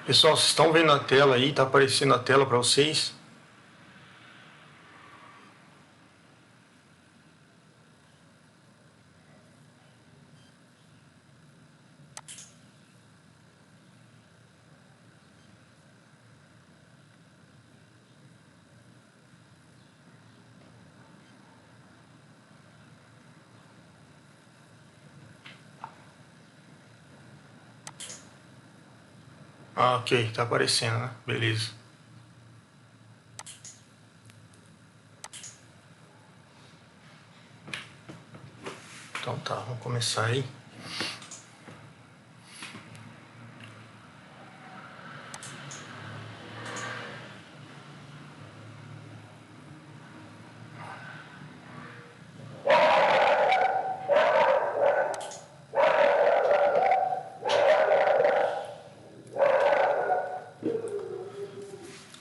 Pessoal, vocês estão vendo a tela aí? Tá aparecendo a tela para vocês? Ah, ok, tá aparecendo, né? Beleza. Então tá, vamos começar aí.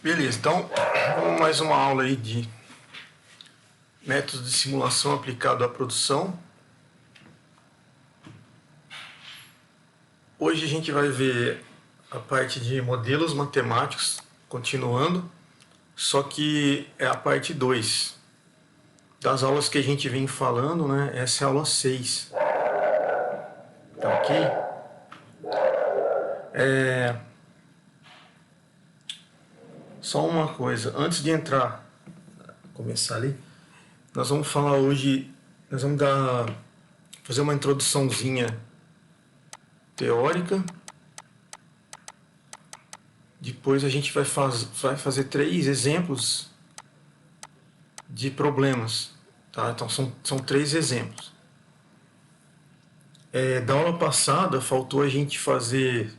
Beleza, então vamos mais uma aula aí de métodos de simulação aplicado à produção. Hoje a gente vai ver a parte de modelos matemáticos, continuando, só que é a parte 2 das aulas que a gente vem falando, né? Essa é a aula 6. Tá ok? Só uma coisa, antes de começar ali, nós vamos falar hoje, nós vamos fazer uma introduçãozinha teórica. Depois a gente vai fazer 3 exemplos de problemas, tá? Então são 3 exemplos. Da aula passada faltou a gente fazer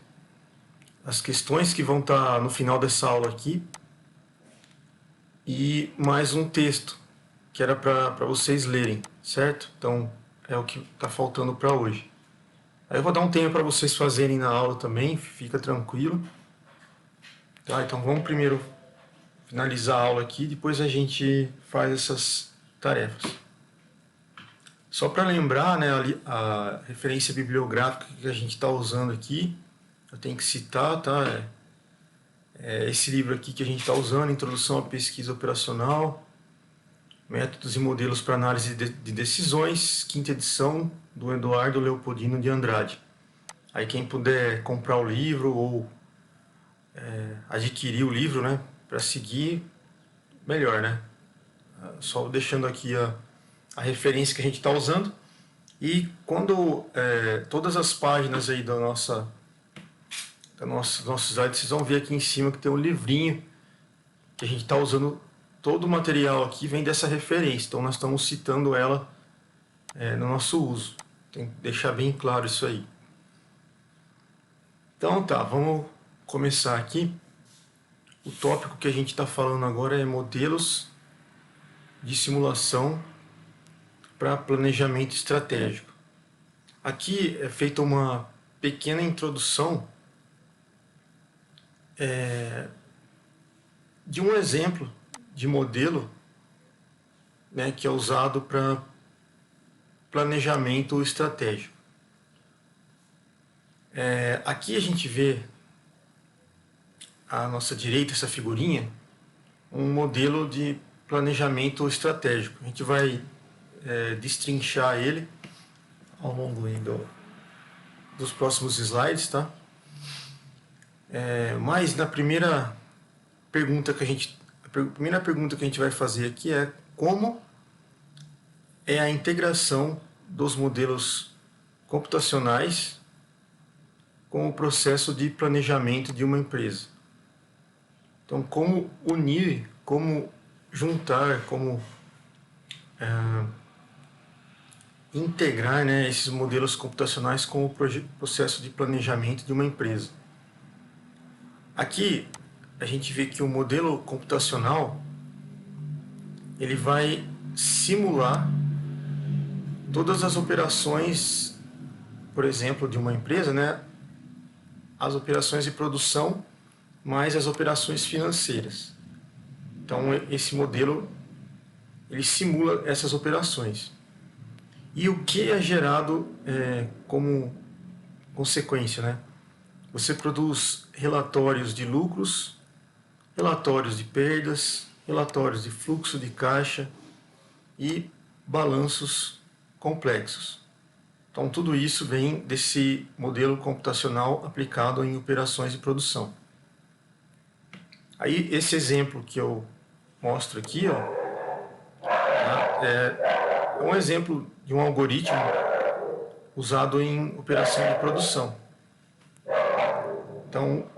as questões que vão estar no final dessa aula aqui e mais um texto que era para vocês lerem, certo? Então é o que está faltando para hoje. Aí eu vou dar um tempo para vocês fazerem na aula também, fica tranquilo. Tá, então vamos primeiro finalizar a aula aqui, depois a gente faz essas tarefas. Só para lembrar, né, a referência bibliográfica que a gente está usando aqui, eu tenho que citar, tá? É esse livro aqui que a gente está usando, Introdução à Pesquisa Operacional, Métodos e Modelos para Análise de Decisões, 5ª edição, do Eduardo Leopoldino de Andrade. Aí quem puder comprar o livro ou adquirir o livro, né, para seguir, melhor, né? Só deixando aqui a referência que a gente está usando. E quando todas as páginas aí do nosso slide, vocês vão ver aqui em cima que tem um livrinho que a gente está usando. Todo o material aqui vem dessa referência, então nós estamos citando ela no nosso uso. Tem que deixar bem claro isso aí. Então tá, vamos começar aqui. O tópico que a gente está falando agora é modelos de simulação para planejamento estratégico. Aqui é feita uma pequena introdução de um exemplo de modelo, né, que é usado para planejamento estratégico. Aqui a gente vê à nossa direita, essa figurinha, um modelo de planejamento estratégico. A gente vai destrinchar ele ao longo dos próximos slides, tá? Mas a primeira pergunta que a gente vai fazer aqui é como é a integração dos modelos computacionais com o processo de planejamento de uma empresa. Então, como unir, como juntar, como integrar, né, esses modelos computacionais com o processo de planejamento de uma empresa. Aqui a gente vê que o modelo computacional ele vai simular todas as operações, por exemplo, de uma empresa, né, as operações de produção mais as operações financeiras. Então esse modelo ele simula essas operações. E o que é gerado como consequência, né? você produz relatórios de lucros, relatórios de perdas, relatórios de fluxo de caixa e balanços complexos. Então, tudo isso vem desse modelo computacional aplicado em operações de produção. Aí, esse exemplo que eu mostro aqui, ó, é um exemplo de um algoritmo usado em operação de produção. Então,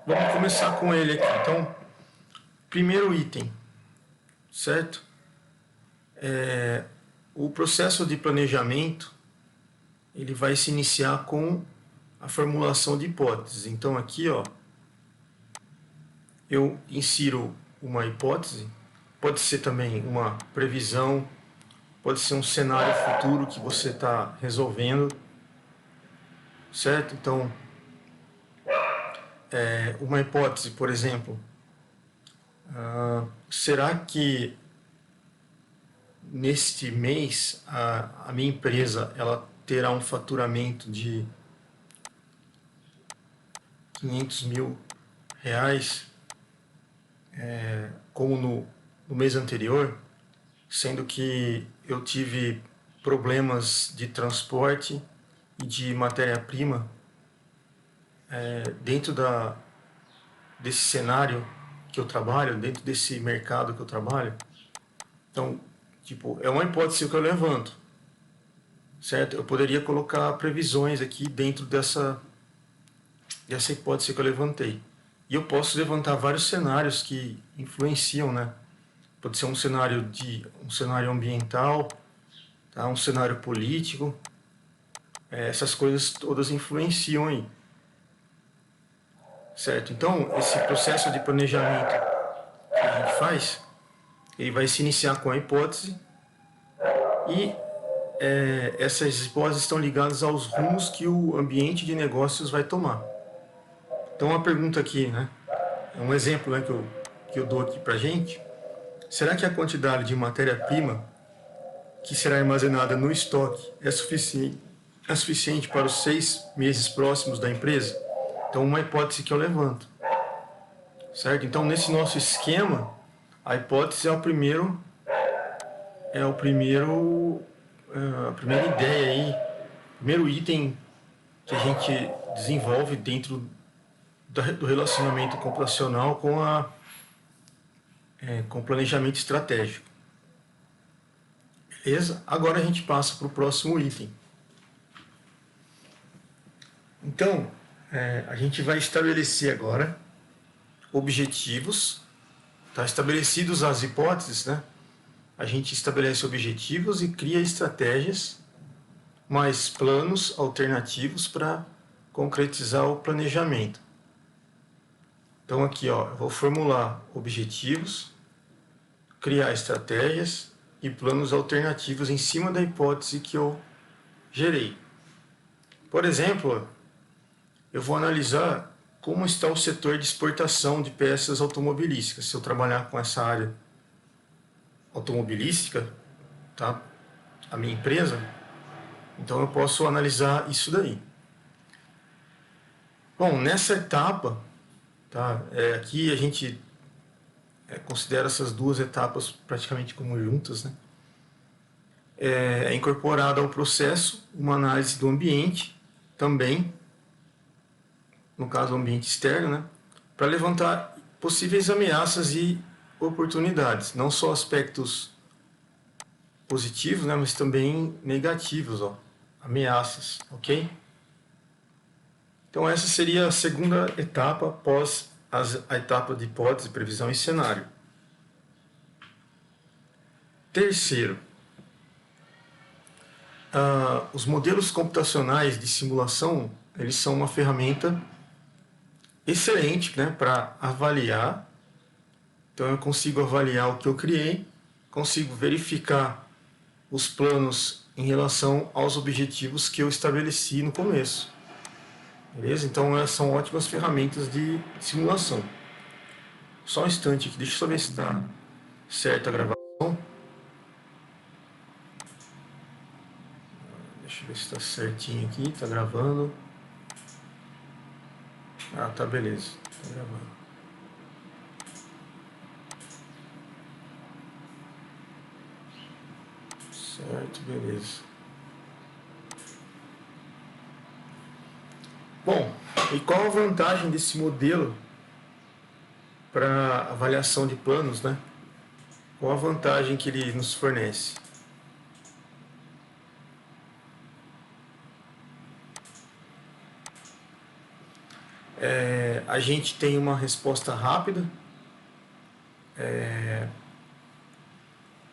vamos começar com ele aqui. Então, primeiro item, certo? O processo de planejamento, ele vai se iniciar com a formulação de hipóteses. Então, aqui, ó, eu insiro uma hipótese, pode ser também uma previsão, pode ser um cenário futuro que você está resolvendo, certo? Então, uma hipótese, por exemplo, será que neste mês a minha empresa ela terá um faturamento de R$500 mil, como no mês anterior, sendo que eu tive problemas de transporte e de matéria-prima dentro desse cenário que eu trabalho, dentro desse mercado que eu trabalho. Então, tipo, é uma hipótese que eu levanto, certo? Eu poderia colocar previsões aqui dentro dessa hipótese que eu levantei. E eu posso levantar vários cenários que influenciam, né? Pode ser um cenário ambiental, tá? Um cenário político. Essas coisas todas influenciam aí. Certo? Então, esse processo de planejamento que a gente faz, ele vai se iniciar com a hipótese e essas hipóteses estão ligadas aos rumos que o ambiente de negócios vai tomar. Então, a pergunta aqui, né? É um exemplo, né, que eu dou aqui para a gente. Será que a quantidade de matéria-prima que será armazenada no estoque é suficiente para os 6 meses próximos da empresa? Então, uma hipótese que eu levanto. Certo? Então, nesse nosso esquema, a hipótese é a primeira ideia aí, primeiro item que a gente desenvolve dentro do relacionamento computacional com o planejamento estratégico. Beleza? Agora a gente passa para o próximo item. Então, a gente vai estabelecer agora objetivos. Tá estabelecidos as hipóteses, né? A gente estabelece objetivos e cria estratégias, mais planos alternativos para concretizar o planejamento. Então aqui, ó, eu vou formular objetivos, criar estratégias e planos alternativos em cima da hipótese que eu gerei. Por exemplo, eu vou analisar como está o setor de exportação de peças automobilísticas. Se eu trabalhar com essa área automobilística, tá? A minha empresa, então eu posso analisar isso daí. Bom, nessa etapa, tá? Aqui a gente considera essas duas etapas praticamente como juntas, né? É incorporada ao processo uma análise do ambiente também, no caso o ambiente externo, né? Para levantar possíveis ameaças e oportunidades, não só aspectos positivos, né, mas também negativos, ó, ameaças, ok? Então essa seria a segunda etapa após a etapa de hipótese, previsão e cenário. Terceiro, os modelos computacionais de simulação, eles são uma ferramenta excelente, né, para avaliar. Então eu consigo avaliar o que eu criei, consigo verificar os planos em relação aos objetivos que eu estabeleci no começo. Beleza? Então são ótimas ferramentas de simulação. Só um instante aqui, deixa eu só ver se está certa a gravação. Deixa eu ver se está certinho aqui, está gravando. Ah, tá, beleza. Tá gravando. Certo, beleza. Bom, e qual a vantagem desse modelo para avaliação de planos, né? Qual a vantagem que ele nos fornece? A gente tem uma resposta rápida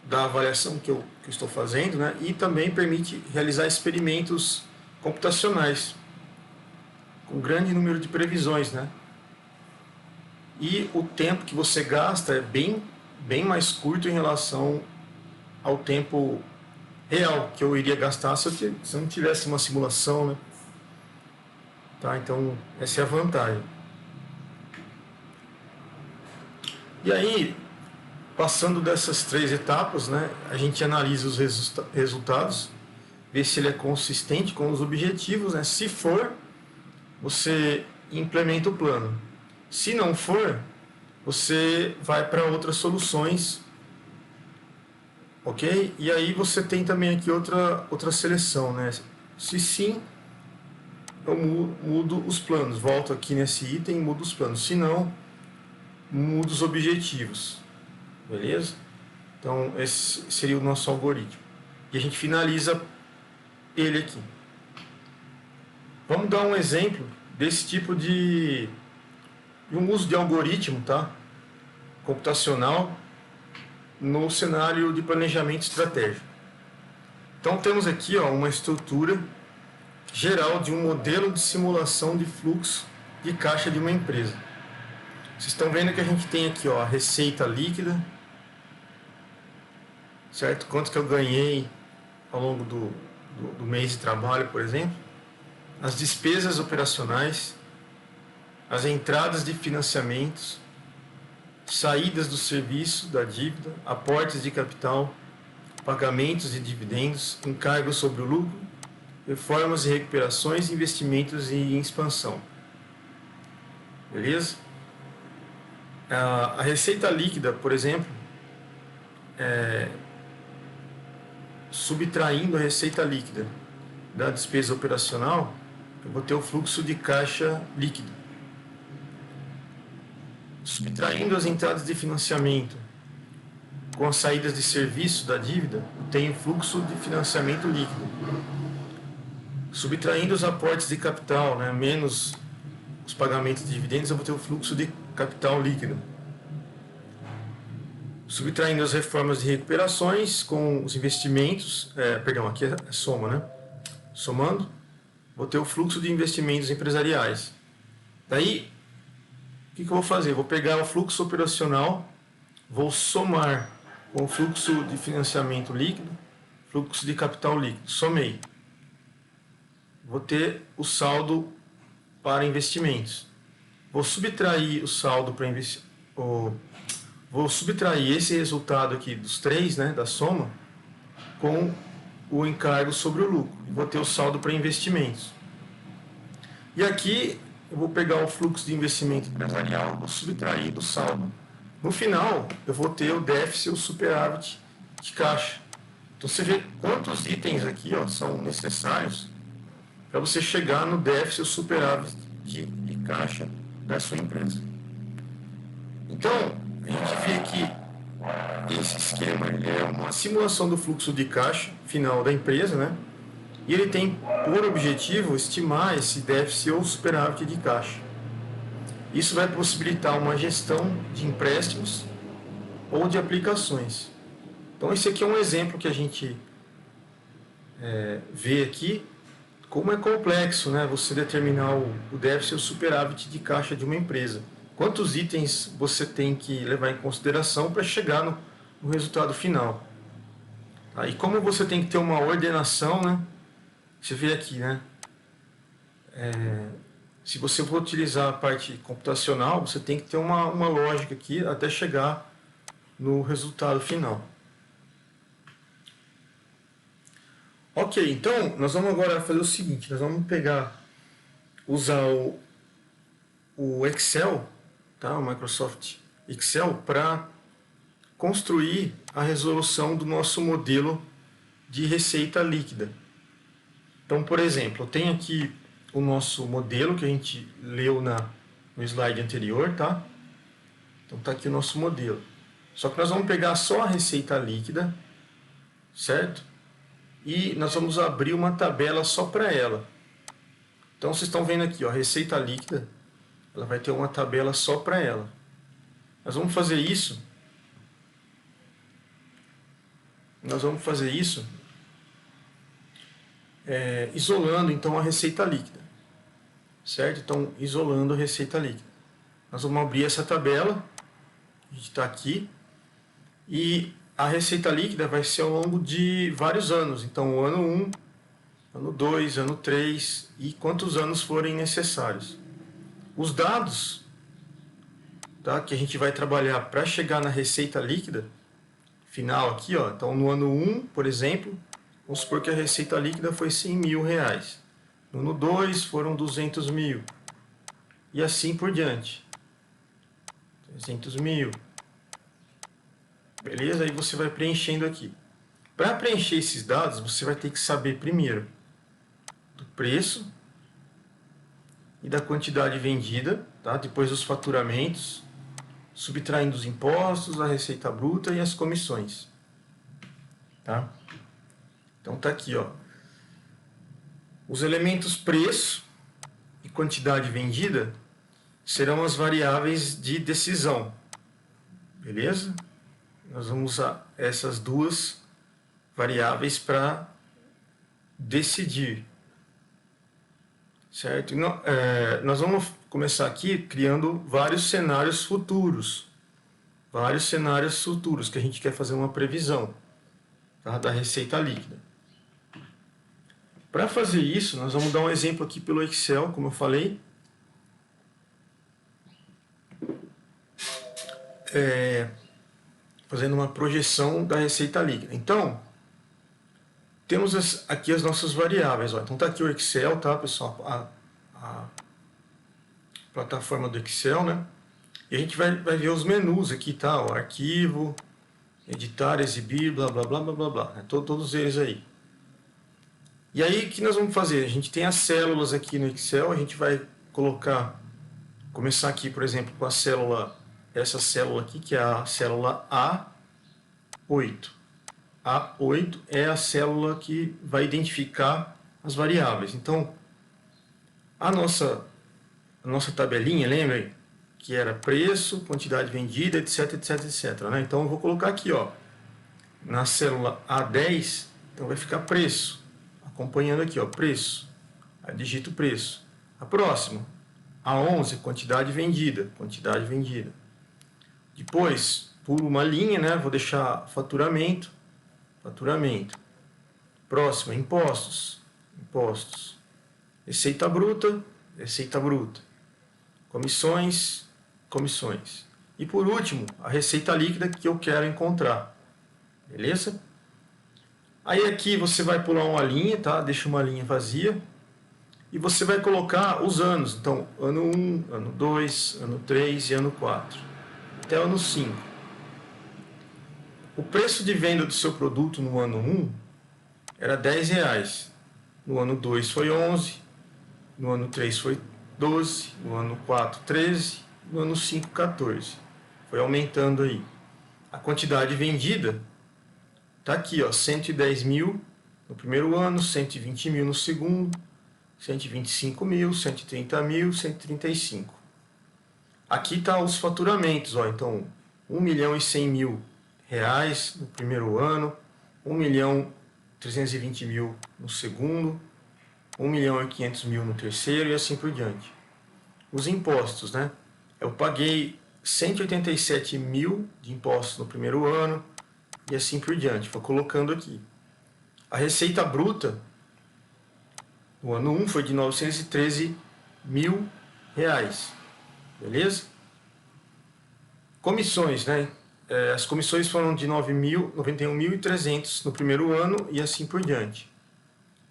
da avaliação que eu estou fazendo, né? E também permite realizar experimentos computacionais com grande número de previsões, né? E o tempo que você gasta é bem mais curto em relação ao tempo real que eu iria gastar se eu não tivesse uma simulação, né? Tá? Então, essa é a vantagem. E aí, passando dessas 3 etapas, né, a gente analisa os resultados, vê se ele é consistente com os objetivos, né? Se for, você implementa o plano. Se não for, você vai para outras soluções, ok? E aí você tem também aqui outra seleção, né? Se sim, eu mudo os planos, volto aqui nesse item e mudo os planos. Se não, mudo os objetivos, beleza? Então esse seria o nosso algoritmo. E a gente finaliza ele aqui. Vamos dar um exemplo desse tipo de um uso de algoritmo, tá? Computacional no cenário de planejamento estratégico. Então temos aqui, ó, uma estrutura geral de um modelo de simulação de fluxo de caixa de uma empresa. Vocês estão vendo que a gente tem aqui, ó, a receita líquida, certo? Quanto que eu ganhei ao longo do mês de trabalho, por exemplo. As despesas operacionais, as entradas de financiamentos, saídas do serviço, da dívida, aportes de capital, pagamentos de dividendos, encargos sobre o lucro, reformas e recuperações, investimentos em expansão. Beleza? A receita líquida, por exemplo, subtraindo a receita líquida da despesa operacional, eu vou ter o fluxo de caixa líquido. Subtraindo as entradas de financiamento com as saídas de serviço da dívida, eu tenho fluxo de financiamento líquido. Subtraindo os aportes de capital, né, menos os pagamentos de dividendos, eu vou ter o fluxo de capital líquido. Subtraindo as reformas de recuperações com os investimentos, aqui é a soma, né? Somando, vou ter o fluxo de investimentos empresariais. Daí, o que eu vou fazer? Vou pegar o fluxo operacional, vou somar com o fluxo de financiamento líquido, fluxo de capital líquido. Somei. Vou ter o saldo para investimentos. Vou subtrair o saldo para investimento. Vou subtrair esse resultado aqui dos 3, né, da soma, com o encargo sobre o lucro. E vou ter o saldo para investimentos. E aqui eu vou pegar o fluxo de investimento empresarial, vou subtrair do saldo. No final, eu vou ter o déficit, o superávit de caixa. Então você vê quantos itens aqui, ó, são necessários para você chegar no déficit, o superávit de caixa da sua empresa. Então, a gente vê que esse esquema é uma simulação do fluxo de caixa final da empresa, né? E ele tem por objetivo estimar esse déficit ou superávit de caixa. Isso vai possibilitar uma gestão de empréstimos ou de aplicações. Então esse aqui é um exemplo que a gente vê aqui como é complexo, né, você determinar o déficit ou superávit de caixa de uma empresa. Quantos itens você tem que levar em consideração para chegar no resultado final. Aí como você tem que ter uma ordenação, né? Você vê aqui, né? Se você for utilizar a parte computacional, você tem que ter uma lógica aqui até chegar no resultado final. Ok, então nós vamos agora fazer o seguinte, nós vamos usar o Excel, tá? O Microsoft Excel, para construir a resolução do nosso modelo de receita líquida. Então, por exemplo, eu tenho aqui o nosso modelo que a gente leu no slide anterior, tá? Então tá aqui o nosso modelo. Só que nós vamos pegar só a receita líquida, certo? E nós vamos abrir uma tabela só para ela. Então vocês estão vendo aqui, ó, a receita líquida, ela vai ter uma tabela só para ela. Nós vamos fazer isso. Isolando então a receita líquida, certo? Então isolando a receita líquida. Nós vamos abrir essa tabela, a gente está aqui, e a receita líquida vai ser ao longo de vários anos. Então, ano 1, ano 2, ano 3 e quantos anos forem necessários. Os dados, tá, que a gente vai trabalhar para chegar na receita líquida final aqui, ó. Então, no ano 1, por exemplo, vamos supor que a receita líquida foi R$100.000. No ano 2 foram 200 mil. E assim por diante. 300 mil. Beleza? Aí você vai preenchendo aqui. Para preencher esses dados, você vai ter que saber primeiro do preço e da quantidade vendida, tá? Depois dos faturamentos, subtraindo os impostos, a receita bruta e as comissões. Tá? Então tá aqui, ó. Os elementos preço e quantidade vendida serão as variáveis de decisão. Beleza? Nós vamos usar essas duas variáveis para decidir. Certo? Nós vamos começar aqui criando vários cenários futuros. Vários cenários futuros que a gente quer fazer uma previsão, tá, da receita líquida. Para fazer isso, nós vamos dar um exemplo aqui pelo Excel, como eu falei. Fazendo uma projeção da receita líquida. Então, temos aqui as nossas variáveis. Ó. Então, está aqui o Excel, tá, pessoal? A plataforma do Excel, né? E a gente vai ver os menus aqui, tá? O arquivo, editar, exibir, blá, blá, blá, blá, blá, blá. Né? Todos eles aí. E aí, o que nós vamos fazer? A gente tem as células aqui no Excel, a gente vai começar aqui, por exemplo, com a célula, essa célula aqui, que é a célula A8. A8 é a célula que vai identificar as variáveis. Então, a nossa tabelinha, lembra que era preço, quantidade vendida, etc, etc, etc. Né? Então, eu vou colocar aqui, ó, na célula A10, então vai ficar preço. Acompanhando aqui, ó, preço. Aí digito preço. A próxima, A11, quantidade vendida. Quantidade vendida. Depois, por uma linha, né, vou deixar faturamento. Faturamento. Próxima, impostos. Impostos. Receita bruta. Receita bruta. Comissões. Comissões. E por último, a receita líquida que eu quero encontrar. Beleza? Aí aqui você vai pular uma linha, tá? Deixa uma linha vazia. E você vai colocar os anos. Então, ano 1, ano 2, ano 3 e ano 4. Até ano 5. O preço de venda do seu produto no ano 1 era R$10. No ano 2 foi 11. No ano 3 foi 12. No ano 4, 13. No ano 5, 14. Foi aumentando aí. A quantidade vendida está aqui, ó, 110 mil no primeiro ano, 120 mil no segundo, 125 mil, 130 mil, 135. Aqui está os faturamentos, ó, então 1.100.000 reais no primeiro ano, 1.320.000 no segundo, 1.500.000 no terceiro e assim por diante. Os impostos, né? Eu paguei 187 mil de impostos no primeiro ano, e assim por diante, vou colocando aqui. A receita bruta no ano 1 foi de 913 mil reais. Beleza? Comissões, né? As comissões foram de 91.300 no primeiro ano e assim por diante.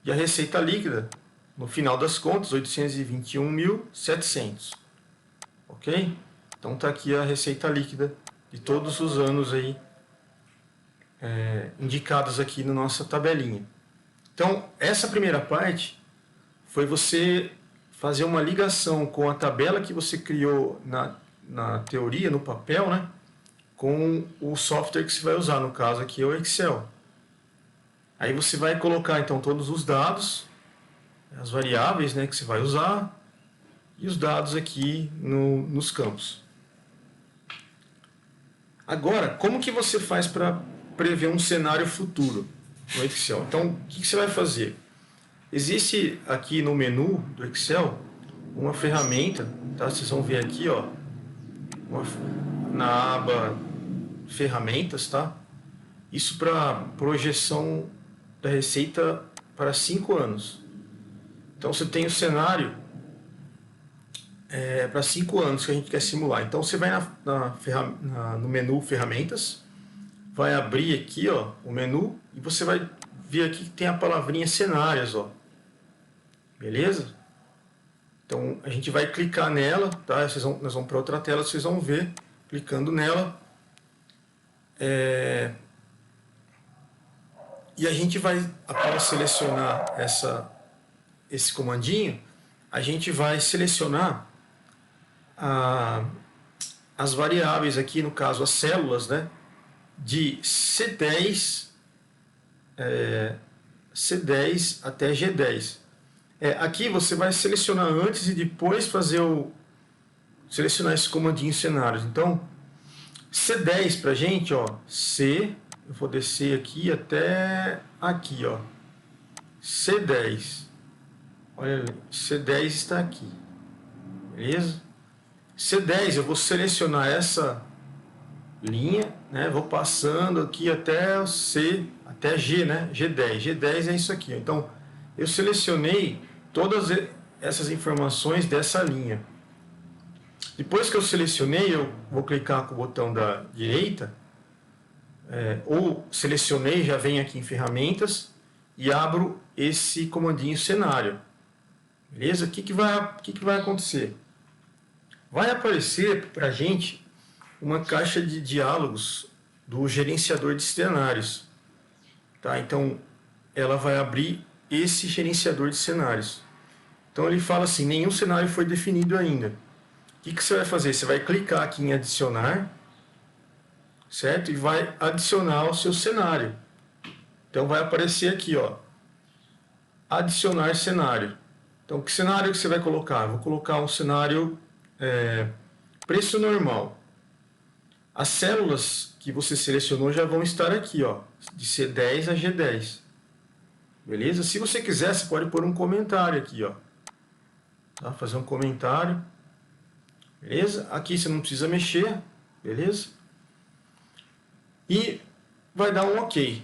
E a receita líquida, no final das contas, 821.700. ok? Então tá aqui a receita líquida de todos os anos aí indicados aqui na nossa tabelinha. Então essa primeira parte foi você fazer uma ligação com a tabela que você criou na teoria, no papel, né? Com o software que você vai usar, no caso aqui é o Excel. Aí você vai colocar então todos os dados, as variáveis, né, que você vai usar e os dados aqui nos campos. Agora, como que você faz para prever um cenário futuro no Excel? Então, o que você vai fazer? Existe aqui no menu do Excel uma ferramenta, tá? Vocês vão ver aqui, ó, na aba ferramentas, tá? Isso para projeção da receita para 5 anos. Então você tem o cenário para 5 anos que a gente quer simular. Então você vai no menu ferramentas, vai abrir aqui, ó, o menu e você vai ver aqui que tem a palavrinha cenários, ó. Beleza? Então a gente vai clicar nela, tá? Nós vamos para outra tela, vocês vão ver, clicando nela. E a gente vai, após selecionar esse comandinho, a gente vai selecionar as variáveis aqui, no caso as células, né, de C10 até G10. Aqui você vai selecionar antes e depois selecionar esse comandinho cenários. Então, C10 para a gente, ó, eu vou descer aqui até aqui, ó, C10. Olha ali, C10 está aqui, beleza? C10 eu vou selecionar essa linha, né? Vou passando aqui até o C, até G, né? G10. G10 é isso aqui. Então, eu selecionei todas essas informações dessa linha. Depois que eu selecionei, eu vou clicar com o botão da direita, ou selecionei, já vem aqui em ferramentas e abro esse comandinho cenário. Beleza? O que vai acontecer? Vai aparecer para a gente uma caixa de diálogos do gerenciador de cenários. Tá? Então, ela vai abrir esse gerenciador de cenários. Então, ele fala assim, nenhum cenário foi definido ainda. O que você vai fazer? Você vai clicar aqui em adicionar, certo? E vai adicionar o seu cenário. Então, vai aparecer aqui, ó, adicionar cenário. Então, que cenário que você vai colocar? Eu vou colocar um cenário preço normal. As células que você selecionou já vão estar aqui, ó, de C10 a G10. Beleza? Se você quiser, você pode pôr um comentário aqui, ó. Tá? Fazer um comentário. Beleza? Aqui você não precisa mexer. Beleza? E vai dar um OK.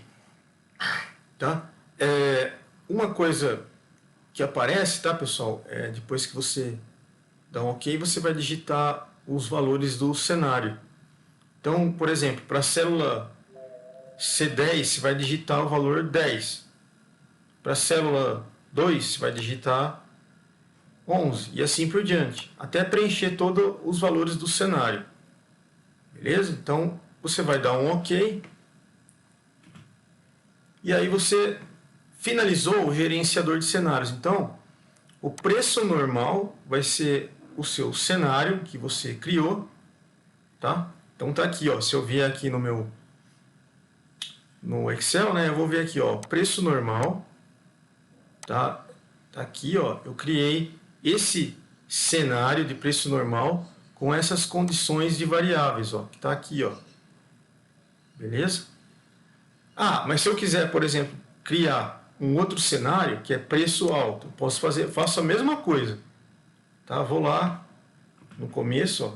Tá? Uma coisa que aparece, tá, pessoal? Depois que você dá um OK, você vai digitar os valores do cenário. Então, por exemplo, para a célula C10, você vai digitar o valor 10. Para a célula 2, você vai digitar 11. E assim por diante, até preencher todos os valores do cenário. Beleza? Então, você vai dar um OK. E aí você finalizou o gerenciador de cenários. Então, o preço normal vai ser o seu cenário que você criou, tá? Então tá aqui, ó, se eu vier aqui no Excel, né, eu vou ver aqui, ó, preço normal, tá? Tá aqui, ó, eu criei esse cenário de preço normal com essas condições de variáveis, ó, que tá aqui, ó. Beleza? Mas se eu quiser, por exemplo, criar um outro cenário que é preço alto, faço a mesma coisa. Tá? Vou lá no começo, ó,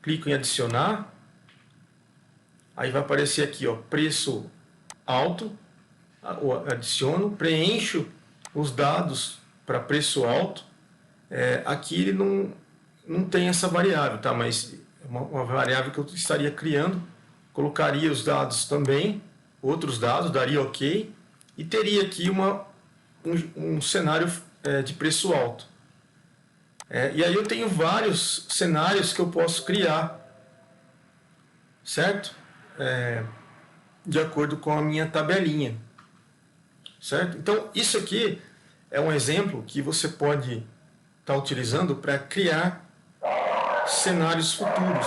clico em adicionar, aí vai aparecer aqui, ó, preço alto, adiciono, preencho os dados para preço alto. Aqui ele não tem essa variável, tá? Mas é uma variável que eu estaria criando, colocaria os dados também, outros dados, daria OK, e teria aqui um cenário de preço alto. E aí eu tenho vários cenários que eu posso criar, certo? De acordo com a minha tabelinha, certo? Então, isso aqui é um exemplo que você pode estar utilizando para criar cenários futuros,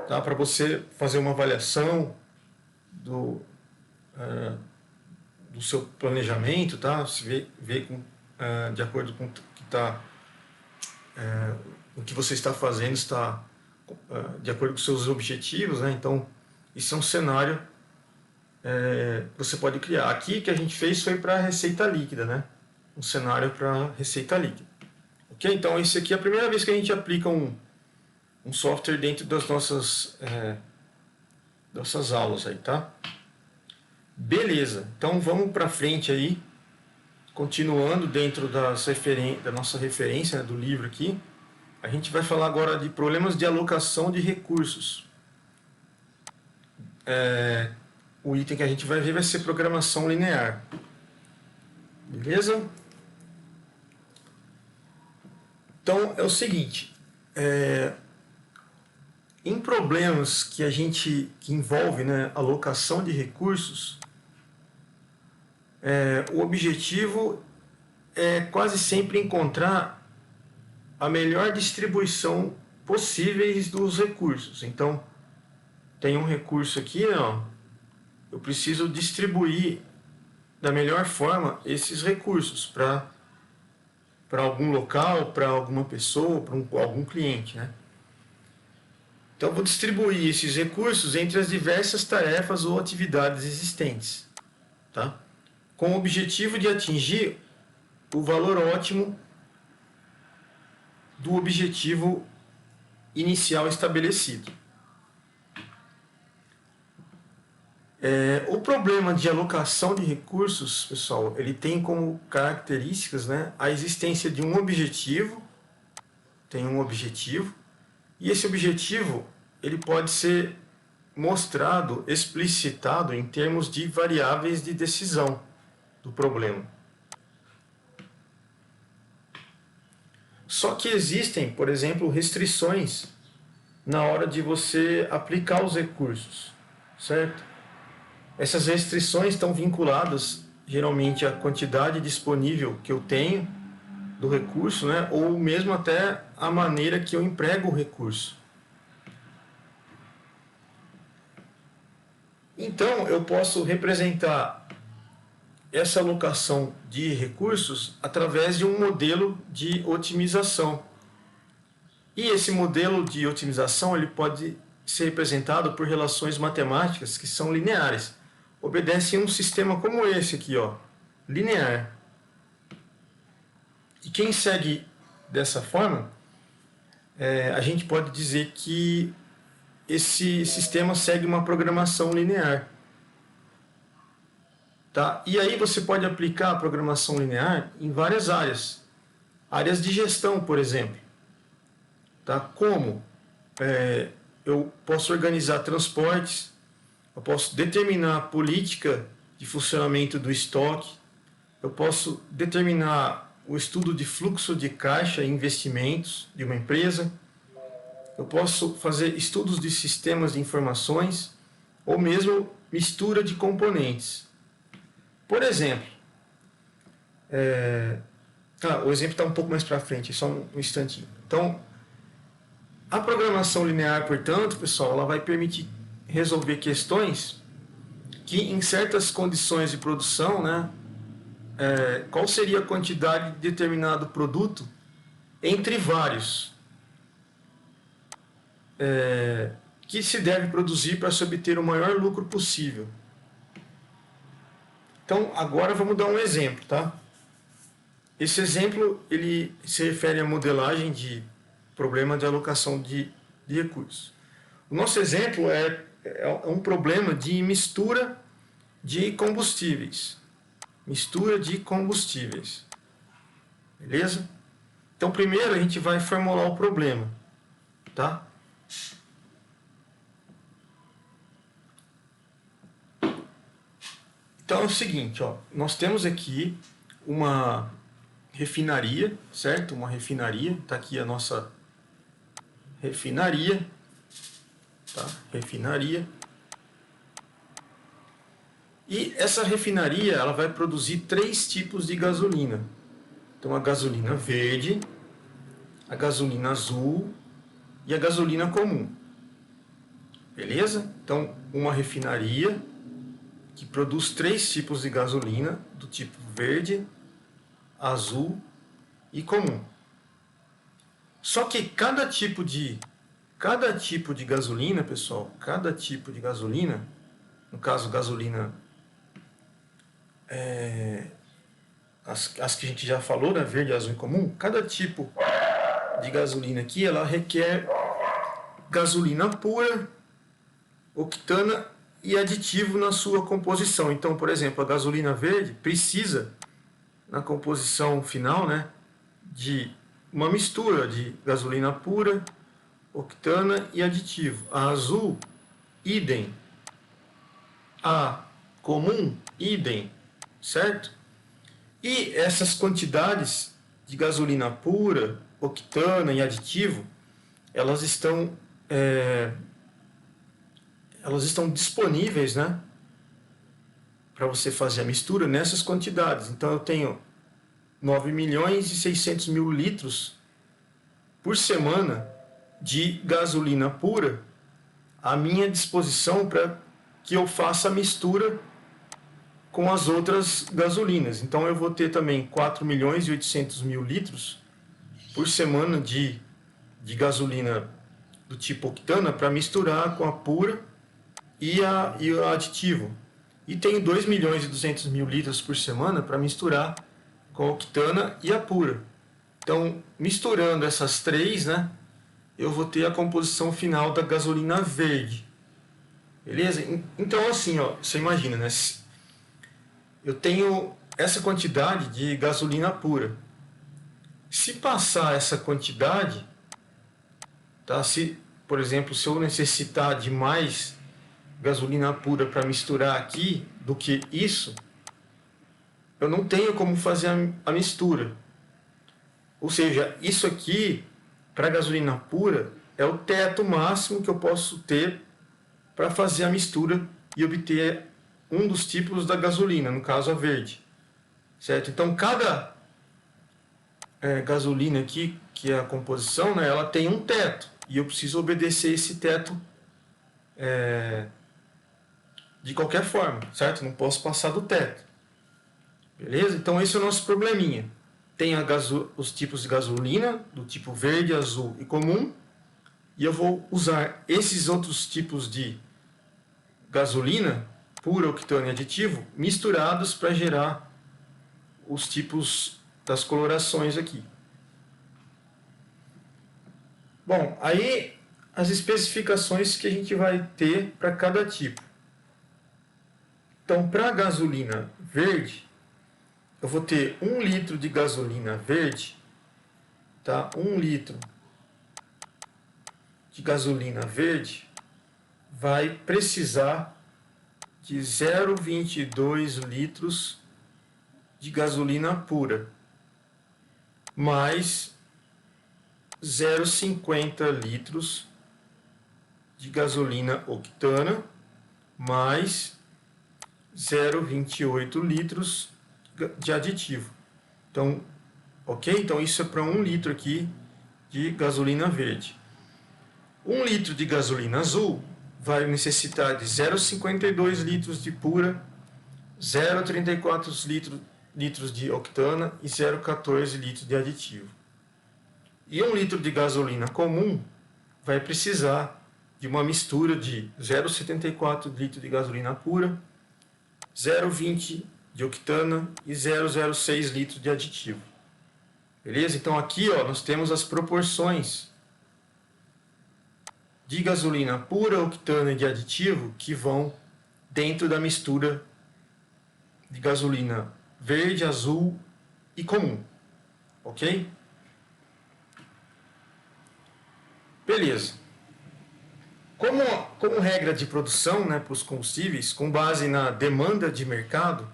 tá? Para você fazer uma avaliação do seu planejamento, tá? Se ver de acordo com o que está o que você está fazendo está de acordo com os seus objetivos, né? Então, isso é um cenário que você pode criar. Aqui que a gente fez foi para receita líquida, né? Um cenário para receita líquida. Ok? Então, esse aqui é a primeira vez que a gente aplica um software dentro das nossas aulas aí, tá? Beleza. Então, vamos para frente aí. Continuando dentro da nossa referência, né, do livro aqui, a gente vai falar agora de problemas de alocação de recursos. O item que a gente vai ver vai ser programação linear. Beleza? Então, é o seguinte. Em problemas que envolve, né, alocação de recursos, o objetivo é quase sempre encontrar a melhor distribuição possíveis dos recursos. Então, tem um recurso aqui, ó, eu preciso distribuir da melhor forma esses recursos para algum local, para alguma pessoa, para algum cliente, né? Então, eu vou distribuir esses recursos entre as diversas tarefas ou atividades existentes, tá? Com o objetivo de atingir o valor ótimo do objetivo inicial estabelecido. O problema de alocação de recursos, pessoal, ele tem como características, né, a existência de um objetivo, e esse objetivo ele pode ser mostrado, explicitado em termos de variáveis de decisão do problema. Só que existem, por exemplo, restrições na hora de você aplicar os recursos, certo? Essas restrições estão vinculadas geralmente à quantidade disponível que eu tenho do recurso, né? Ou mesmo até a maneira que eu emprego o recurso. Então, eu posso representar essa alocação de recursos através de um modelo de otimização. E esse modelo de otimização ele pode ser representado por relações matemáticas que são lineares. Obedecem a um sistema como esse aqui, ó, linear. E quem segue dessa forma, a gente pode dizer que esse sistema segue uma programação linear. Tá? E aí você pode aplicar a programação linear em várias áreas. Áreas de gestão, por exemplo. Tá? Como? Eu posso organizar transportes, eu posso determinar a política de funcionamento do estoque, eu posso determinar o estudo de fluxo de caixa e investimentos de uma empresa, eu posso fazer estudos de sistemas de informações ou mesmo mistura de componentes. Por exemplo, o exemplo está um pouco mais para frente, só um instantinho. Então, a programação linear, portanto, pessoal, ela vai permitir resolver questões que, em certas condições de produção, né, qual seria a quantidade de determinado produto entre vários que se deve produzir para se obter o maior lucro possível. Então, agora vamos dar um exemplo, tá? Esse exemplo ele se refere à modelagem de problema de alocação de recursos. O nosso exemplo é um problema de mistura de combustíveis. Mistura de combustíveis. Beleza? Então, primeiro a gente vai formular o problema, tá? Então é o seguinte, ó, nós temos aqui refinaria, certo? Uma refinaria, está aqui a nossa refinaria, tá? Refinaria. E essa refinaria, ela vai produzir 3 tipos de gasolina. Então, a gasolina verde, a gasolina azul e a gasolina comum. Beleza? Então, uma refinaria que produz 3 tipos de gasolina, do tipo verde, azul e comum. Só que cada tipo de gasolina, pessoal, cada tipo de gasolina, no caso gasolina, as que a gente já falou, né, verde, azul e comum, cada tipo de gasolina aqui, ela requer gasolina pura, octana e aditivo na sua composição. Então, por exemplo, a gasolina verde precisa, na composição final, né, de uma mistura de gasolina pura, octana e aditivo. A azul, idem. A comum, idem, certo? E essas quantidades de gasolina pura, octana e aditivo, elas estão disponíveis, né, para você fazer a mistura nessas quantidades. Então eu tenho 9.600.000 litros por semana de gasolina pura à minha disposição para que eu faça a mistura com as outras gasolinas. Então eu vou ter também 4.800.000 litros por semana de gasolina do tipo octana para misturar com a pura e o aditivo. E tenho 2.200.000 litros por semana para misturar com a octana e a pura. Então, misturando essas 3, né, eu vou ter a composição final da gasolina verde. Beleza? Então, assim, ó, você imagina, né? Eu tenho essa quantidade de gasolina pura. Se passar essa quantidade, tá? Se, por exemplo, se eu necessitar de mais gasolina pura para misturar aqui do que isso, eu não tenho como fazer a mistura. Ou seja, isso aqui, para gasolina pura, é o teto máximo que eu posso ter para fazer a mistura e obter um dos tipos da gasolina, no caso a verde. Certo? Então, cada gasolina aqui, que é a composição, né, ela tem um teto. E eu preciso obedecer esse teto de qualquer forma, certo? Não posso passar do teto. Beleza? Então, esse é o nosso probleminha. Tem os tipos de gasolina, do tipo verde, azul e comum. E eu vou usar esses outros tipos de gasolina, pura, octana e aditivo, misturados para gerar os tipos das colorações aqui. Bom, aí as especificações que a gente vai ter para cada tipo. Então, para a gasolina verde, eu vou ter 1 litro de gasolina verde, tá? 1 litro de gasolina verde vai precisar de 0,22 litros de gasolina pura, mais 0,50 litros de gasolina octana, mais 0,28 litros de aditivo. Então, ok? Então, isso é para 1 litro aqui de gasolina verde. 1 litro de gasolina azul vai necessitar de 0,52 litros de pura, 0,34 litros de octana e 0,14 litros de aditivo. E 1 litro de gasolina comum vai precisar de uma mistura de 0,74 litros de gasolina pura, 0,20 de octana e 0,06 litros de aditivo. Beleza? Então aqui, ó, nós temos as proporções de gasolina pura, octana e de aditivo que vão dentro da mistura de gasolina verde, azul e comum. Ok? Beleza. Como regra de produção, né, para os combustíveis, com base na demanda de mercado,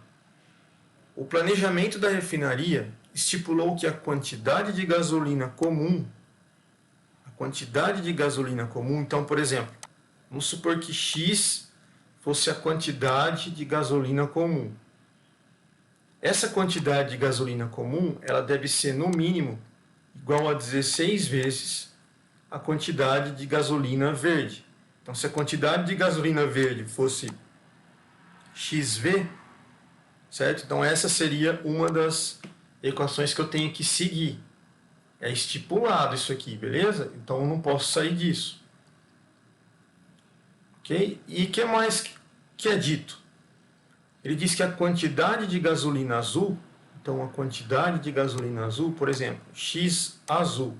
o planejamento da refinaria estipulou que a quantidade de gasolina comum, então, por exemplo, vamos supor que X fosse a quantidade de gasolina comum. Essa quantidade de gasolina comum, ela deve ser, no mínimo, igual a 16 vezes a quantidade de gasolina verde. Então, se a quantidade de gasolina verde fosse XV, certo? Então, essa seria uma das equações que eu tenho que seguir. É estipulado isso aqui, beleza? Então, eu não posso sair disso. Ok? E o que mais que é dito? Ele diz que a quantidade de gasolina azul, então a quantidade de gasolina azul, por exemplo, X azul,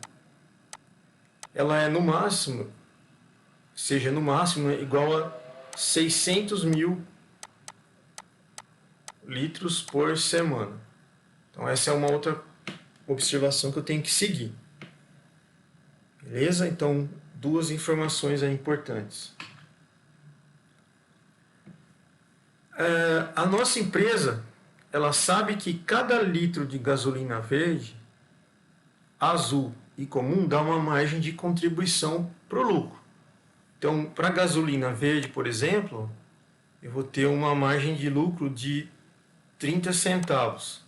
ela é no máximo, igual a 600 mil litros por semana. Então essa é uma outra observação que eu tenho que seguir. Beleza? Então, duas informações aí importantes. A nossa empresa, ela sabe que cada litro de gasolina verde, azul e comum dá uma margem de contribuição para o lucro. Então, para a gasolina verde, por exemplo, eu vou ter uma margem de lucro de 30 centavos.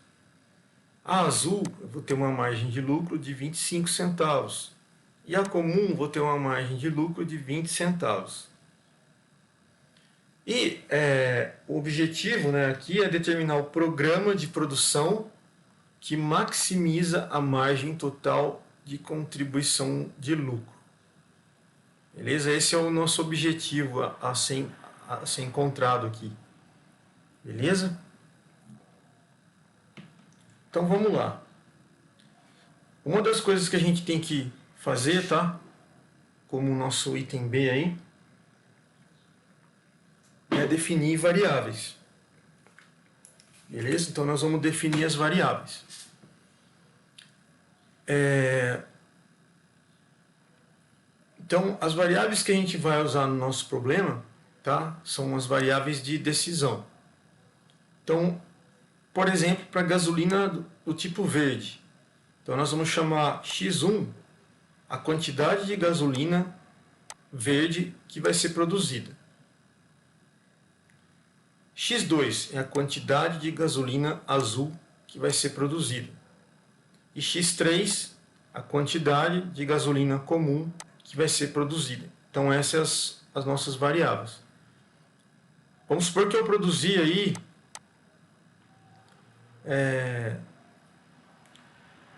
A azul, eu vou ter uma margem de lucro de 25 centavos. E a comum, vou ter uma margem de lucro de 20 centavos. E o objetivo, né, aqui é determinar o programa de produção que maximiza a margem total de contribuição de lucro. Beleza? Esse é o nosso objetivo a ser encontrado aqui. Beleza? Então vamos lá. Uma das coisas que a gente tem que fazer, tá? Como o nosso item B aí, é definir variáveis. Beleza? Então nós vamos definir as variáveis. Então, as variáveis que a gente vai usar no nosso problema, tá? São as variáveis de decisão. Então, por exemplo, para gasolina do tipo verde. Então, nós vamos chamar X1 a quantidade de gasolina verde que vai ser produzida. X2 é a quantidade de gasolina azul que vai ser produzida. E X3, a quantidade de gasolina comum que vai ser produzida. Então, essas são as nossas variáveis. Vamos supor que eu produzi aí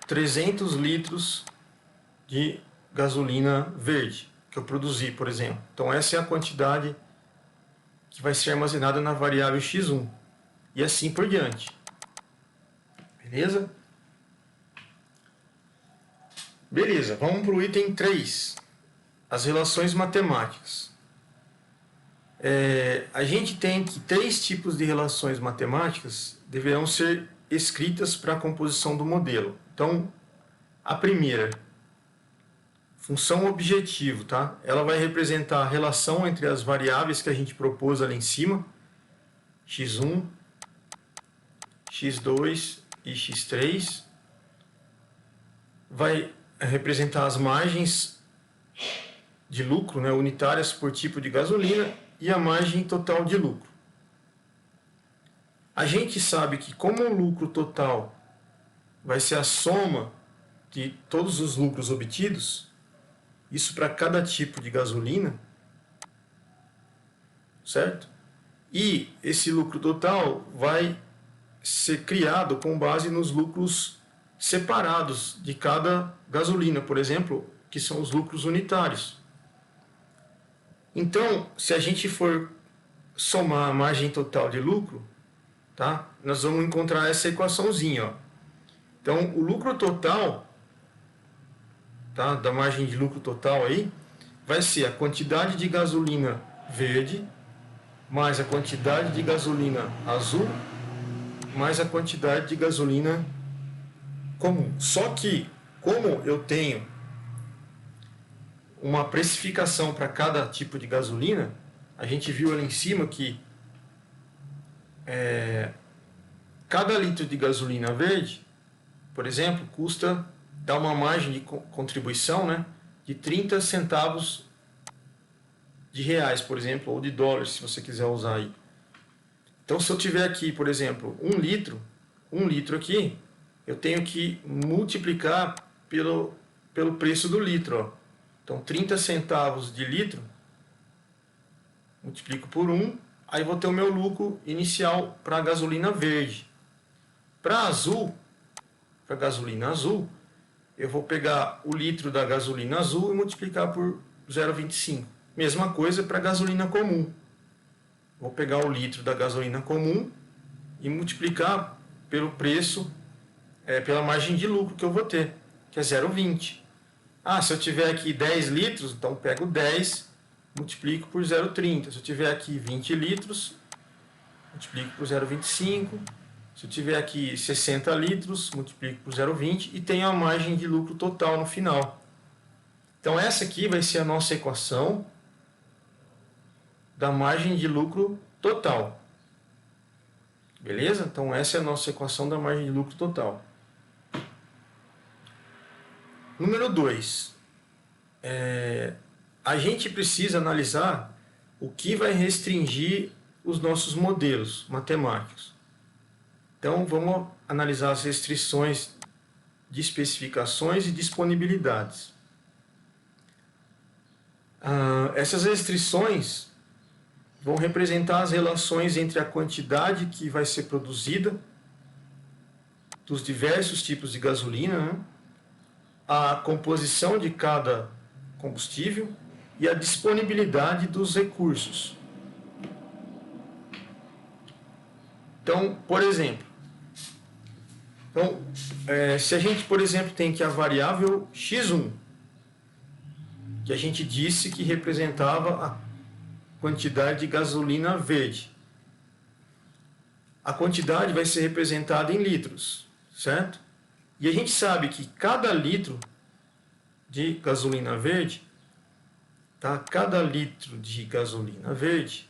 300 litros de gasolina verde que eu produzi, por exemplo. Então, essa é a quantidade que vai ser armazenada na variável X1. E assim por diante. Beleza? Beleza, vamos para o item 3. As relações matemáticas. A gente tem que 3 tipos de relações matemáticas deverão ser escritas para a composição do modelo. Então, a primeira, função objetivo, tá? Ela vai representar a relação entre as variáveis que a gente propôs ali em cima, x1, x2 e x3. Vai representar as margens de lucro, né, unitárias por tipo de gasolina e a margem total de lucro. A gente sabe que como o lucro total vai ser a soma de todos os lucros obtidos, isso para cada tipo de gasolina, certo? E esse lucro total vai ser criado com base nos lucros separados de cada gasolina, por exemplo, que são os lucros unitários. Então, se a gente for somar a margem total de lucro, tá? Nós vamos encontrar essa equaçãozinha, ó. Então, o lucro total, tá? Da margem de lucro total aí, vai ser a quantidade de gasolina verde mais a quantidade de gasolina azul mais a quantidade de gasolina comum. Só que, como eu tenho uma precificação para cada tipo de gasolina, a gente viu ali em cima que cada litro de gasolina verde por exemplo, dá uma margem de contribuição, né, de 30 centavos de reais, por exemplo, ou de dólares, se você quiser usar aí. Então, se eu tiver aqui, por exemplo, um litro aqui, eu tenho que multiplicar pelo preço do litro. Ó. Então, 30 centavos de litro, multiplico por 1, aí vou ter o meu lucro inicial para a gasolina verde. Para gasolina azul, eu vou pegar o litro da gasolina azul e multiplicar por 0,25. Mesma coisa para a gasolina comum. Vou pegar o litro da gasolina comum e multiplicar pelo preço, pela margem de lucro que eu vou ter, que é 0,20. Se eu tiver aqui 10 litros, então pego 10, multiplico por 0,30. Se eu tiver aqui 20 litros, multiplico por 0,25. Se eu tiver aqui 60 litros, multiplico por 0,20 e tenho a margem de lucro total no final. Então essa aqui vai ser a nossa equação da margem de lucro total. Beleza? Então essa é a nossa equação da margem de lucro total. Número 2. A gente precisa analisar o que vai restringir os nossos modelos matemáticos. Então vamos analisar as restrições de especificações e disponibilidades. Essas restrições vão representar as relações entre a quantidade que vai ser produzida dos diversos tipos de gasolina, né? A composição de cada combustível e a disponibilidade dos recursos. Então, por exemplo, se a gente, por exemplo, tem que a variável x1, que a gente disse que representava a quantidade de gasolina verde. A quantidade vai ser representada em litros, certo? E a gente sabe que cada litro de gasolina verde, tá? Cada litro de gasolina verde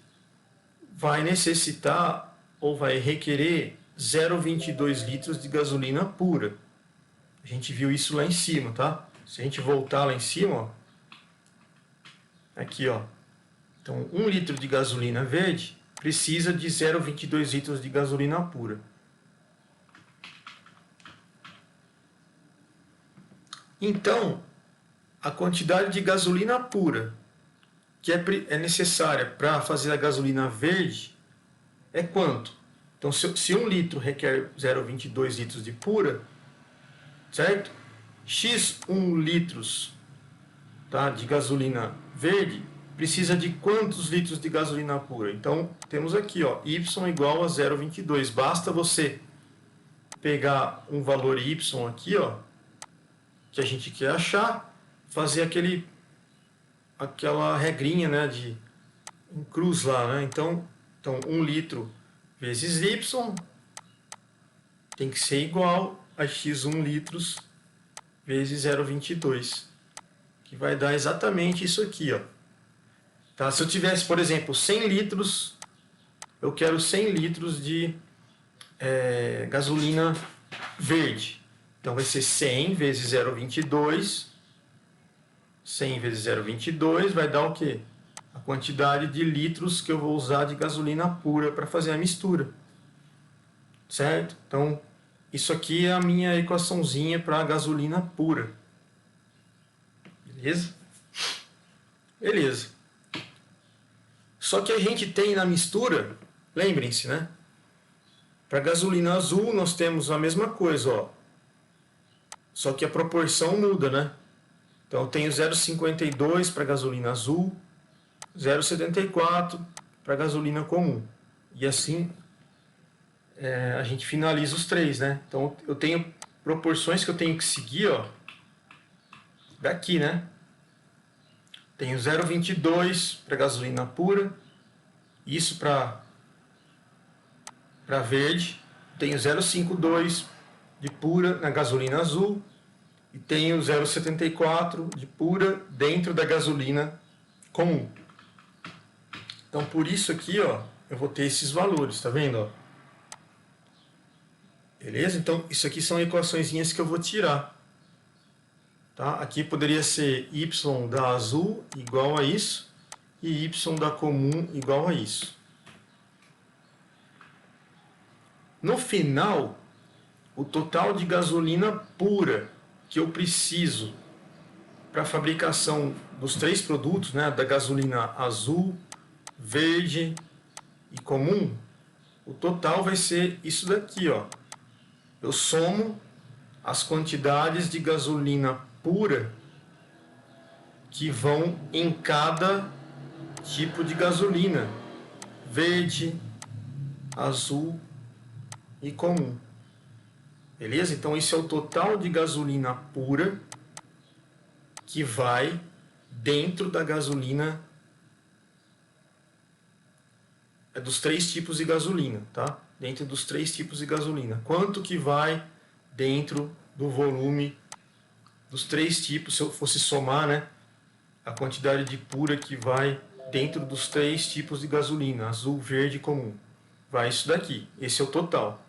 vai necessitar ou vai requerer 0,22 litros de gasolina pura. A gente viu isso lá em cima, tá? Se a gente voltar lá em cima, ó, aqui, ó. Então, 1 litro de gasolina verde precisa de 0,22 litros de gasolina pura. Então, a quantidade de gasolina pura que é necessária para fazer a gasolina verde é quanto? Então, se 1 litro requer 0,22 litros de pura, certo? X1 litros, tá, de gasolina verde precisa de quantos litros de gasolina pura? Então, temos aqui, ó, y igual a 0,22. Basta você pegar um valor y aqui, ó, que a gente quer achar, fazer aquela regrinha, né, de em cruz lá, né? Então 1 litro vezes y tem que ser igual a x1 litros vezes 0,22, que vai dar exatamente isso aqui, ó. Tá? Se eu tivesse, por exemplo, 100 litros, eu quero 100 litros de gasolina verde. Então vai ser 100 vezes 0,22. 100 vezes 0,22 vai dar o quê? A quantidade de litros que eu vou usar de gasolina pura para fazer a mistura. Certo? Então, isso aqui é a minha equaçãozinha para a gasolina pura. Beleza? Beleza. Só que a gente tem na mistura, lembrem-se, né? Para gasolina azul nós temos a mesma coisa, ó. Só que a proporção muda, né? Então eu tenho 0,52 para gasolina azul, 0,74 para gasolina comum. E assim a gente finaliza os três, né? Então eu tenho proporções que eu tenho que seguir, ó. Daqui, né? Tenho 0,22 para gasolina pura, isso para verde. Tenho 0,52 de pura na gasolina azul e tenho 0,74 de pura dentro da gasolina comum. Então por isso aqui, ó, eu vou ter esses valores, tá vendo? Ó? Beleza? Então, isso aqui são equaçõezinhas que eu vou tirar. Tá? Aqui poderia ser y da azul igual a isso e y da comum igual a isso. No final, o total de gasolina pura que eu preciso para a fabricação dos três produtos, né, da gasolina azul, verde e comum, o total vai ser isso daqui, ó. Eu somo as quantidades de gasolina pura que vão em cada tipo de gasolina, verde, azul e comum. Beleza? Então, esse é o total de gasolina pura que vai dentro da gasolina, dos três tipos de gasolina, tá? Dentro dos três tipos de gasolina. Quanto que vai dentro do volume dos três tipos, se eu fosse somar, né, a quantidade de pura que vai dentro dos três tipos de gasolina, azul, verde e comum. Vai isso daqui, esse é o total.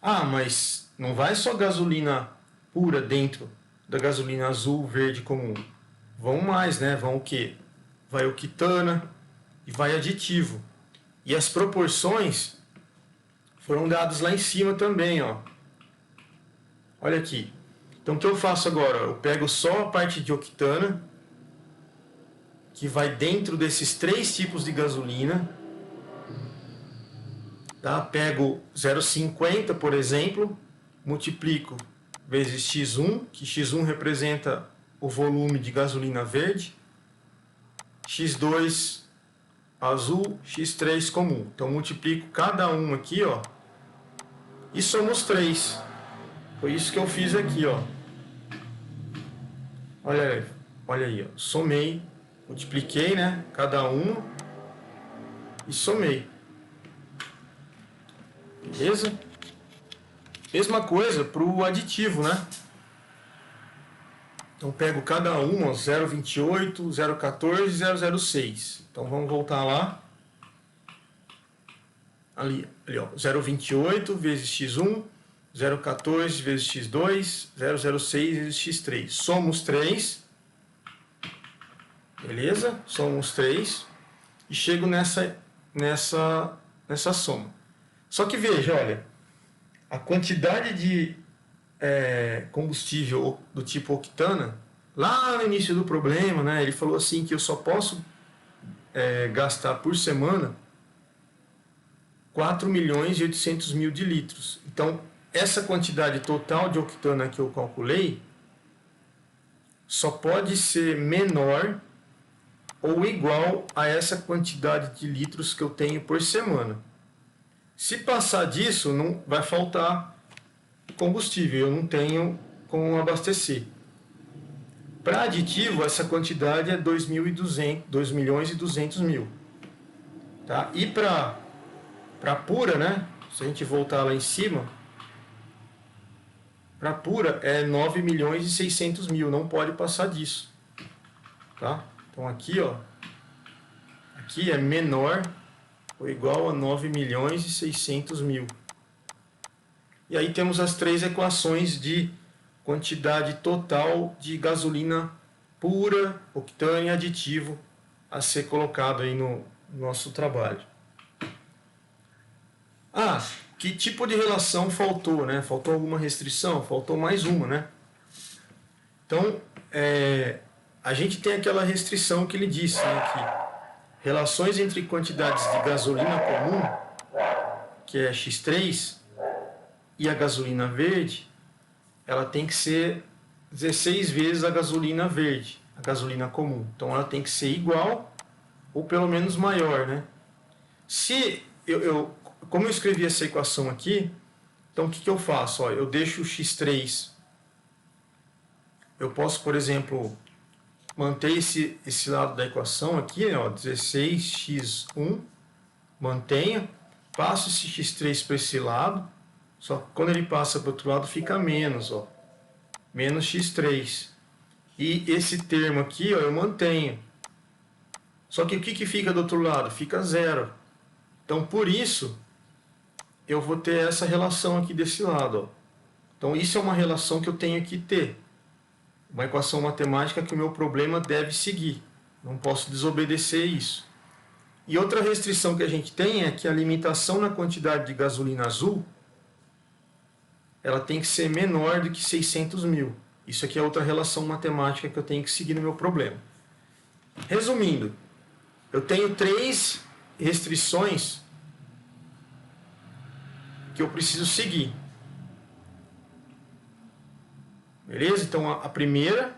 Ah, mas não vai só gasolina pura dentro da gasolina azul, verde e comum. Vão mais, né? Vão o quê? Vai octana e vai aditivo. E as proporções foram dadas lá em cima também, ó. Olha aqui. Então o que eu faço agora? Eu pego só a parte de octana, que vai dentro desses três tipos de gasolina. Tá? Pego 0,50, por exemplo, multiplico vezes x1, que x1 representa o volume de gasolina verde, x2 azul, x3 comum. Então multiplico cada um aqui, ó, e somos 3. Foi isso que eu fiz aqui, ó. Olha aí, ó. Somei, multipliquei, né, cada um e somei. Beleza? Mesma coisa para o aditivo, né? Então pego cada um, 0,28, 0,14 e 0,06. Então vamos voltar lá. Ali ó, 0,28 vezes x1, 0,14 vezes x2, 0,06 vezes x3. Somos 3. Beleza? Somos 3. E chego nessa soma. Só que veja, olha, a quantidade de combustível do tipo octana, lá no início do problema, né, ele falou assim que eu só posso gastar por semana 4.800.000 de litros. Então, essa quantidade total de octana que eu calculei só pode ser menor ou igual a essa quantidade de litros que eu tenho por semana. Se passar disso, não vai faltar combustível, eu não tenho como abastecer. Para aditivo, essa quantidade é 2.200.000. Tá? E para pura, né? Se a gente voltar lá em cima, para pura é 9.600.000, não pode passar disso. Tá? Então aqui, ó, aqui é menor ou igual a 9.600.000. E aí temos as três equações de quantidade total de gasolina pura, octane e aditivo a ser colocado aí no nosso trabalho. Ah, que tipo de relação faltou, né? Faltou alguma restrição? Faltou mais uma, né? Então, a gente tem aquela restrição que ele disse, né? Que relações entre quantidades de gasolina comum, que é x3, e a gasolina verde, ela tem que ser 16 vezes a gasolina verde, a gasolina comum. Então ela tem que ser igual ou pelo menos maior, né? Se como eu escrevi essa equação aqui, então o que eu faço? Ó, eu deixo o x3, eu posso, por exemplo, manter esse lado da equação aqui, ó, 16x1, mantenho, passo esse x3 para esse lado, só que quando ele passa para o outro lado fica menos, ó, menos x3. E esse termo aqui, ó, eu mantenho. Só que o que fica do outro lado? Fica zero. Então, por isso, eu vou ter essa relação aqui desse lado. Ó. Então, isso é uma relação que eu tenho que ter. Uma equação matemática que o meu problema deve seguir. Não posso desobedecer isso. E outra restrição que a gente tem é que a limitação na quantidade de gasolina azul ela tem que ser menor do que 600 mil. Isso aqui é outra relação matemática que eu tenho que seguir no meu problema. Resumindo, eu tenho 3 restrições que eu preciso seguir. Beleza? Então, a primeira,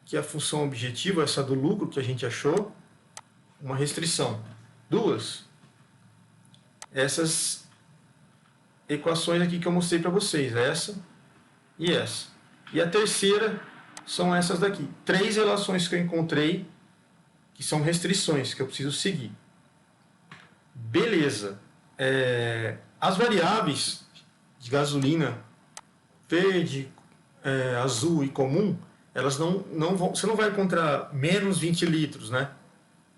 que é a função objetiva, essa do lucro que a gente achou, uma restrição. 2, essas equações aqui que eu mostrei para vocês, essa e essa. E a terceira são essas daqui. 3 relações que eu encontrei que são restrições que eu preciso seguir. Beleza. As variáveis de gasolina verde, azul e comum, elas não vão, você não vai encontrar menos 20 litros, né?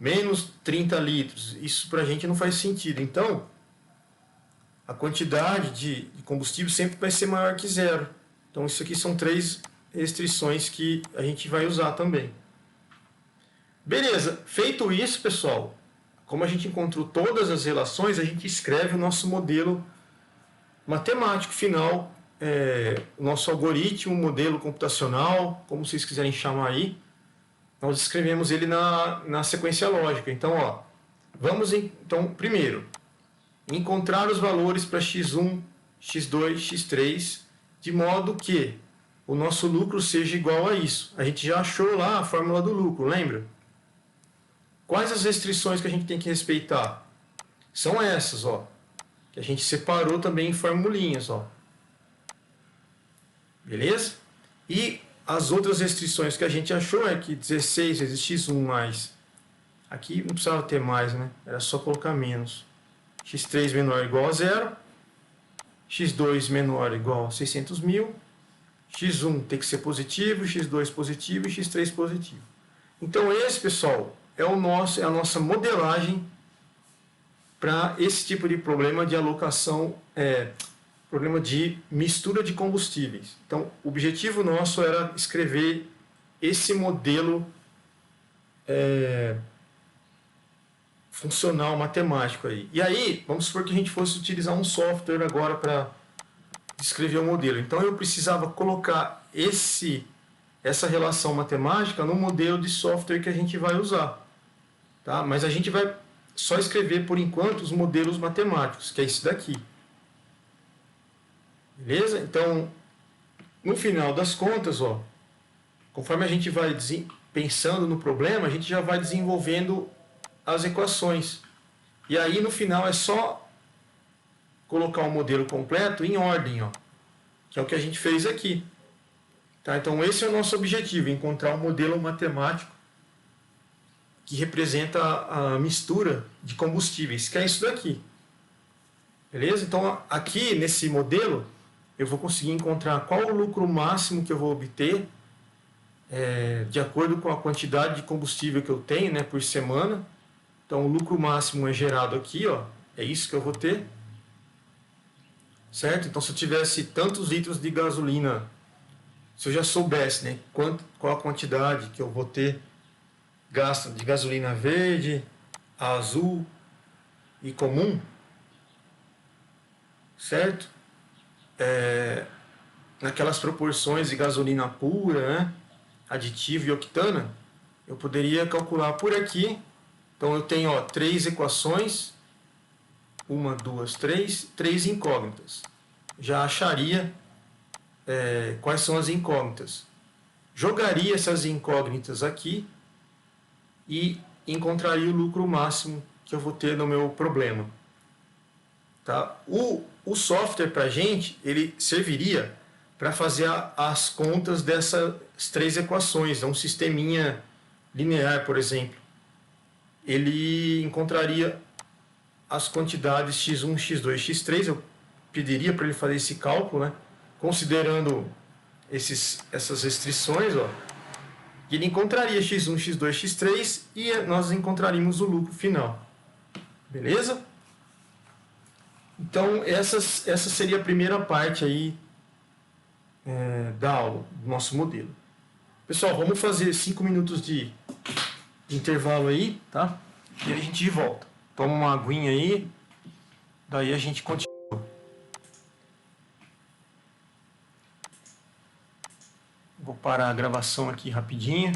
Menos 30 litros. Isso para a gente não faz sentido. Então, a quantidade de combustível sempre vai ser maior que zero. Então, isso aqui são 3 restrições que a gente vai usar também. Beleza, feito isso, pessoal, como a gente encontrou todas as relações, a gente escreve o nosso modelo matemático final, o nosso algoritmo, modelo computacional, como vocês quiserem chamar aí. Nós escrevemos ele na sequência lógica. Então, ó, vamos então, primeiro, encontrar os valores para x1, x2, x3, de modo que o nosso lucro seja igual a isso. A gente já achou lá a fórmula do lucro, lembra? Quais as restrições que a gente tem que respeitar? São essas, ó, que a gente separou também em formulinhas, ó. Beleza? E as outras restrições que a gente achou é que 16 vezes x1 mais... Aqui não precisava ter mais, né? Era só colocar menos. x3 menor ou igual a zero. x2 menor ou igual a 600 mil. x1 tem que ser positivo, x2 positivo e x3 positivo. Então esse, pessoal, é a nossa modelagem para esse tipo de problema de alocação, problema de mistura de combustíveis. Então, o objetivo nosso era escrever esse modelo funcional matemático aí. E aí, vamos supor que a gente fosse utilizar um software agora para descrever o modelo. Então, eu precisava colocar essa relação matemática no modelo de software que a gente vai usar. Tá? Mas a gente vai só escrever, por enquanto, os modelos matemáticos, que é esse daqui. Beleza? Então, no final das contas, ó, conforme a gente vai pensando no problema, a gente já vai desenvolvendo as equações. E aí, no final, é só colocar o modelo completo em ordem, ó, que é o que a gente fez aqui. Tá? Então, esse é o nosso objetivo, encontrar um modelo matemático que representa a mistura de combustíveis, que é isso daqui. Beleza? Então, aqui nesse modelo, eu vou conseguir encontrar qual o lucro máximo que eu vou obter, de acordo com a quantidade de combustível que eu tenho, né, por semana. Então, o lucro máximo é gerado aqui, ó, é isso que eu vou ter. Certo? Então, se eu tivesse tantos litros de gasolina, se eu já soubesse, né, qual a quantidade que eu vou ter gasto de gasolina verde, azul e comum, certo? Naquelas proporções de gasolina pura, né, aditivo e octana, eu poderia calcular por aqui. Então eu tenho, ó, 3 equações, 1, 2, 3 incógnitas. Já acharia quais são as incógnitas. Jogaria essas incógnitas aqui e encontraria o lucro máximo que eu vou ter no meu problema. Tá? O software para a gente, ele serviria para fazer as contas dessas 3 equações, um sisteminha linear, por exemplo. Ele encontraria as quantidades x1, x2, x3, eu pediria para ele fazer esse cálculo, né? Considerando essas restrições, ó, ele encontraria x1, x2, x3 e nós encontraríamos o lucro final. Beleza? Então, essa seria a primeira parte aí da aula, do nosso modelo. Pessoal, vamos fazer 5 minutos de intervalo aí, tá? E aí a gente volta. Toma uma aguinha aí, daí a gente continua. Vou parar a gravação aqui rapidinho.